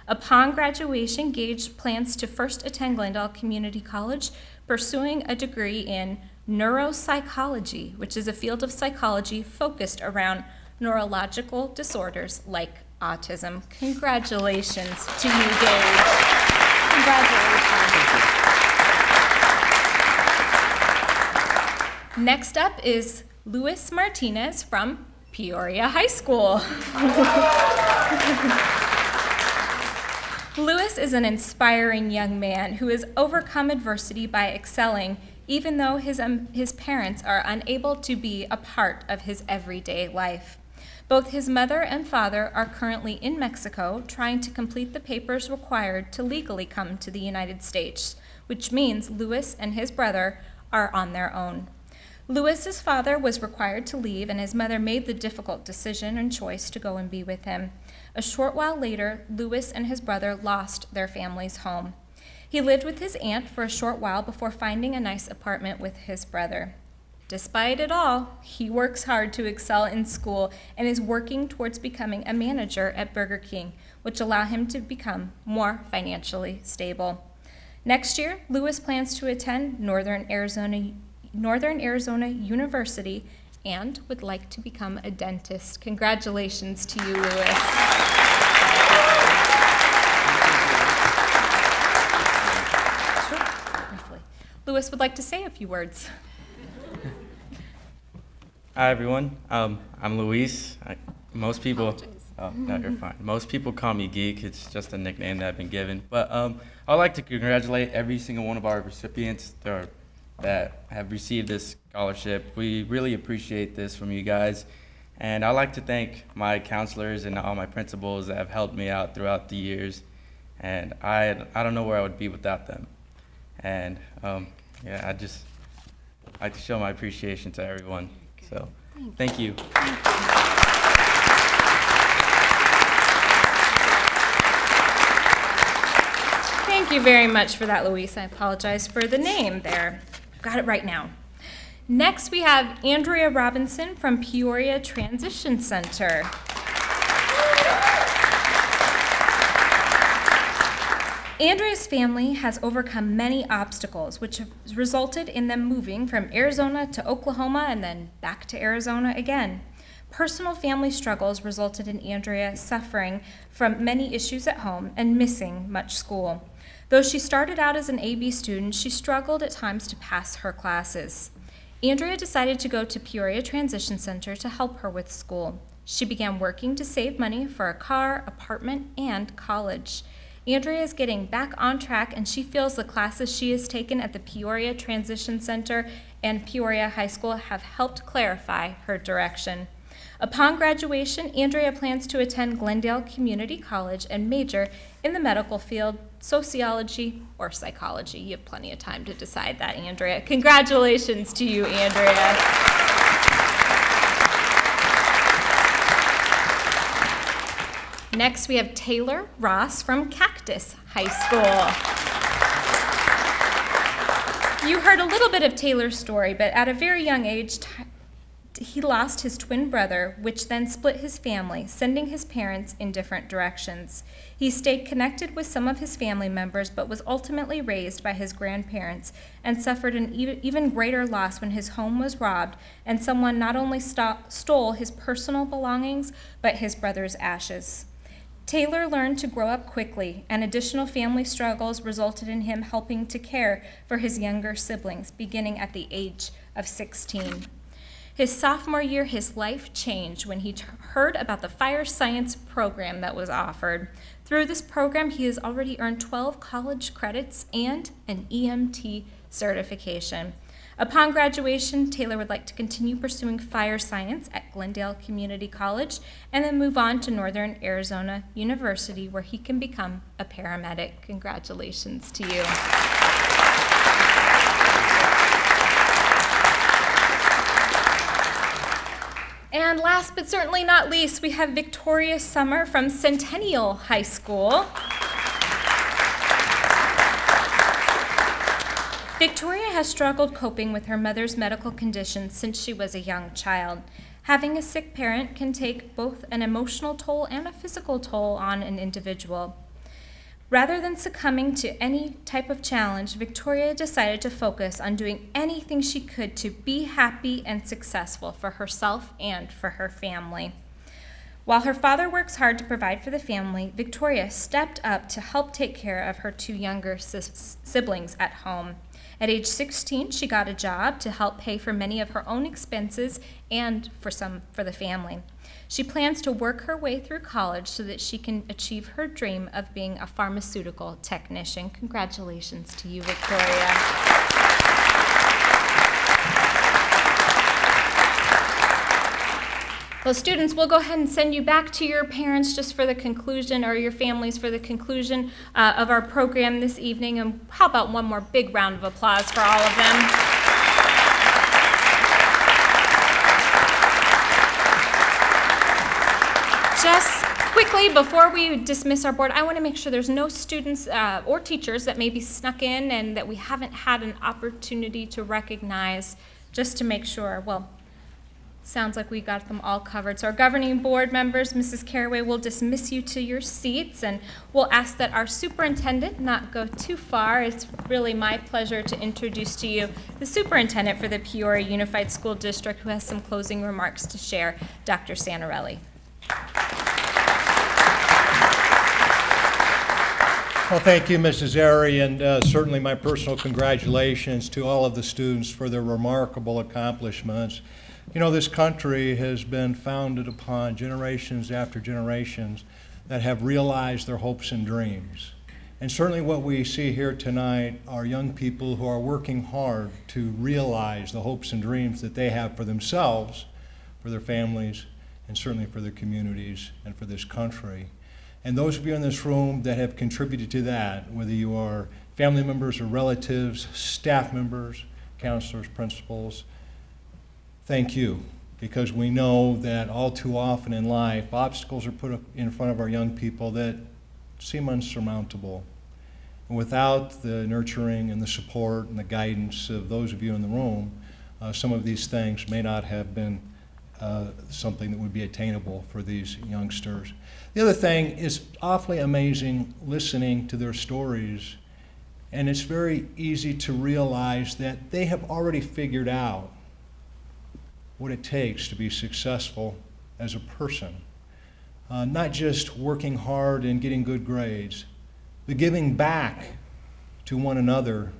Upon graduation, Gage plans to first attend Glendale Community College, pursuing a degree in neuropsychology, which is a field of psychology focused around neurological disorders like autism. Congratulations to you, Gage. Congratulations. Next up is Luis Martinez from Peoria High School. Luis is an inspiring young man who has overcome adversity by excelling, even though his parents are unable to be a part of his everyday life. Both his mother and father are currently in Mexico trying to complete the papers required to legally come to the United States, which means Luis and his brother are on their own. Luis's father was required to leave, and his mother made the difficult decision and choice to go and be with him. A short while later, Luis and his brother lost their family's home. He lived with his aunt for a short while before finding a nice apartment with his brother. Despite it all, he works hard to excel in school and is working towards becoming a manager at Burger King, which allow him to become more financially stable. Next year, Luis plans to attend Northern Arizona University and would like to become a dentist. Congratulations to you, Luis. Sure, briefly. Luis would like to say a few words. Hi everyone, I'm Luis. Most people, no, you're fine. Most people call me Geek. It's just a nickname that I've been given. But I'd like to congratulate every single one of our recipients that have received this scholarship. We really appreciate this from you guys. And I'd like to thank my counselors and all my principals that have helped me out throughout the years. And I don't know where I would be without them. And yeah, I just like to show my appreciation to everyone. So, thank you. Thank you very much for that, Luis. I apologize for the name there. Got it right now. Next, we have Andrea Robinson from Peoria Transition Center. Andrea's family has overcome many obstacles, which have resulted in them moving from Arizona to Oklahoma and then back to Arizona again. Personal family struggles resulted in Andrea suffering from many issues at home and missing much school. Though she started out as an AB student, she struggled at times to pass her classes. Andrea decided to go to Peoria Transition Center to help her with school. She began working to save money for a car, apartment, and college. Andrea is getting back on track, and she feels the classes she has taken at the Peoria Transition Center and Peoria High School have helped clarify her direction. Upon graduation, Andrea plans to attend Glendale Community College and major in the medical field, sociology, or psychology. You have plenty of time to decide that, Andrea. Congratulations to you, Andrea. Next, we have Taylor Ross from Cactus High School. You heard a little bit of Taylor's story, but at a very young age, he lost his twin brother, which then split his family, sending his parents in different directions. He stayed connected with some of his family members, but was ultimately raised by his grandparents and suffered an even greater loss when his home was robbed and someone not only stole his personal belongings, but his brother's ashes. Taylor learned to grow up quickly, and additional family struggles resulted in him helping to care for his younger siblings, beginning at the age of 16. His sophomore year, his life changed when he heard about the fire science program that was offered. Through this program, he has already earned 12 college credits and an EMT certification. Upon graduation, Taylor would like to continue pursuing fire science at Glendale Community College and then move on to Northern Arizona University, where he can become a paramedic. Congratulations to you. And last but certainly not least, we have Victoria Summer from Centennial High School. Victoria has struggled coping with her mother's medical condition since she was a young child. Having a sick parent can take both an emotional toll and a physical toll on an individual. Rather than succumbing to any type of challenge, Victoria decided to focus on doing anything she could to be happy and successful for herself and for her family. While her father works hard to provide for the family, Victoria stepped up to help take care of her two younger siblings at home. At age 16, she got a job to help pay for many of her own expenses and for the family. She plans to work her way through college so that she can achieve her dream of being a pharmaceutical technician. Congratulations to you, Victoria. Well, students, we'll go ahead and send you back to your parents just for the conclusion, or your families for the conclusion of our program this evening. And how about one more big round of applause for all of them? Just quickly, before we dismiss our board, I want to make sure there's no students or teachers that maybe snuck in and that we haven't had an opportunity to recognize, just to make sure. Well, sounds like we got them all covered. So our governing board members, Mrs. Caraway, will dismiss you to your seats, and we'll ask that our superintendent not go too far. It's really my pleasure to introduce to you the superintendent for the Peoria Unified School District, who has some closing remarks to share, Dr. Santarelli. Well, thank you, Mrs. Airy, and certainly my personal congratulations to all of the students for their remarkable accomplishments. You know, this country has been founded upon generations after generations that have realized their hopes and dreams. And certainly what we see here tonight are young people who are working hard to realize the hopes and dreams that they have for themselves, for their families, and certainly for their communities and for this country. And those of you in this room that have contributed to that, whether you are family members or relatives, staff members, counselors, principals, thank you, because we know that all too often in life, obstacles are put in front of our young people that seem unsurmountable. And without the nurturing and the support and the guidance of those of you in the room, some of these things may not have been something that would be attainable for these youngsters. The other thing is awfully amazing listening to their stories, and it's very easy to realize that they have already figured out what it takes to be successful as a person. Not just working hard and getting good grades, but giving back to one another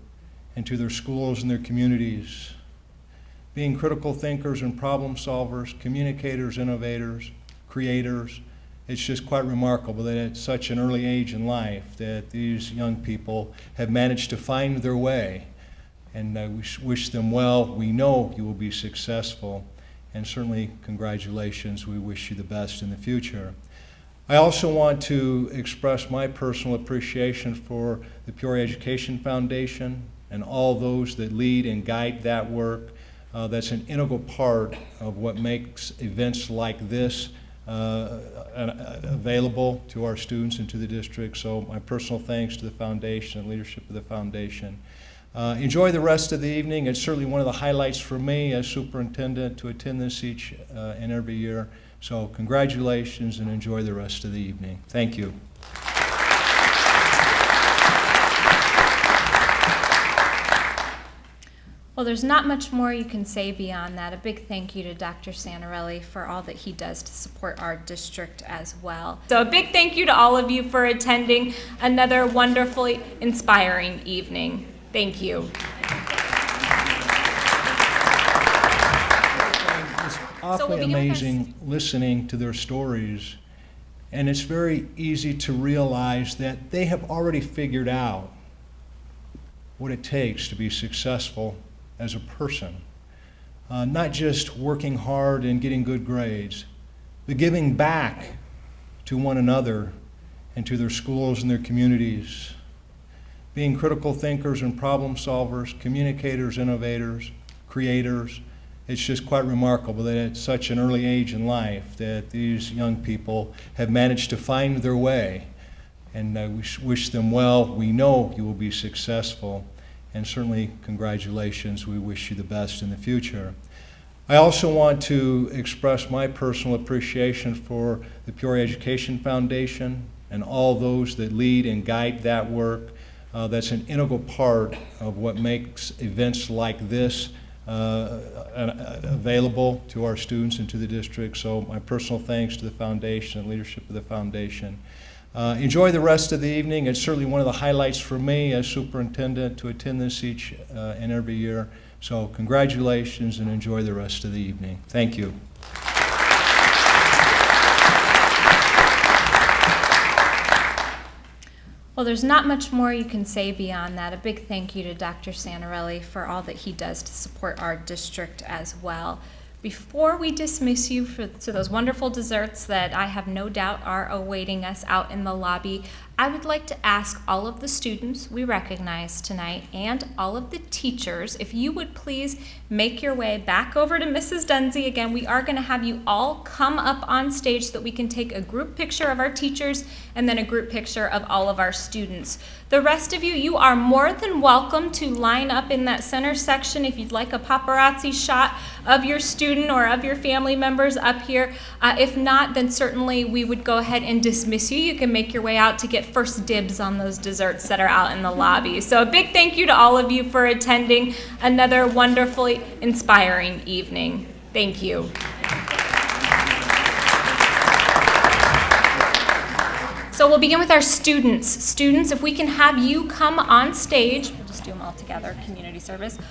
and to their schools and their communities, being critical thinkers and problem solvers, communicators, innovators, creators. It's just quite remarkable that at such an early age in life that these young people have managed to find their way. And we wish them well. We know you will be successful. And certainly, congratulations. We wish you the best in the future. I also want to express my personal appreciation for the Peoria Education Foundation and all those that lead and guide that work. That's an integral part of what makes events like this available to our students and to the district. So my personal thanks to the foundation and leadership of the foundation. Enjoy the rest of the evening. It's certainly one of the highlights for me as superintendent to attend this each and every year. So congratulations and enjoy the rest of the evening. Thank you. Well, there's not much more you can say beyond that. A big thank you to Dr. Santarelli for all that he does to support our district as well. So a big thank you to all of you for attending another wonderfully inspiring evening. Thank you. awfully begin with our amazing listening to their stories, and it's very easy to realize that they have already figured out what it takes to be successful as a person. Not just working hard and getting good grades, but giving back to one another and to their schools and their communities. Being critical thinkers and problem solvers, communicators, innovators, creators. It's just quite remarkable that at such an early age in life that these young people have managed to find their way. And I wish them well. We know you will be successful. And certainly, congratulations. We wish you the best in the future. I also want to express my personal appreciation for the Peoria Education Foundation and all those that lead and guide that work. That's an integral part of what makes events like this available to our students and to the district. So my personal thanks to the foundation and leadership of the foundation. Enjoy the rest of the evening. It's certainly one of the highlights for me as superintendent to attend this each and every year. So congratulations and enjoy the rest of the evening. Thank you. Well, there's not much more you can say beyond that. A big thank you to Dr. Santarelli for all that he does to support our district as well. Before we dismiss you to those wonderful desserts that I have no doubt are awaiting us out in the lobby, I would like to ask all of the students we recognize tonight and all of the teachers, if you would please make your way back over to Mrs. Dunsey. Again, we are going to have you all come up on stage so that we can take a group picture of our teachers and then a group picture of all of our students. The rest of you, you are more than welcome to line up in that center section if you'd like a paparazzi shot of your student or of your family members up here. If not, then certainly we would go ahead and dismiss you. You can make your way out to get first dibs on those desserts that are out in the lobby. So a big thank you to all of you for attending another wonderfully inspiring evening. Thank you. So we'll begin with our students. Students, if we can have you come on stage, we'll just do them all together, community service.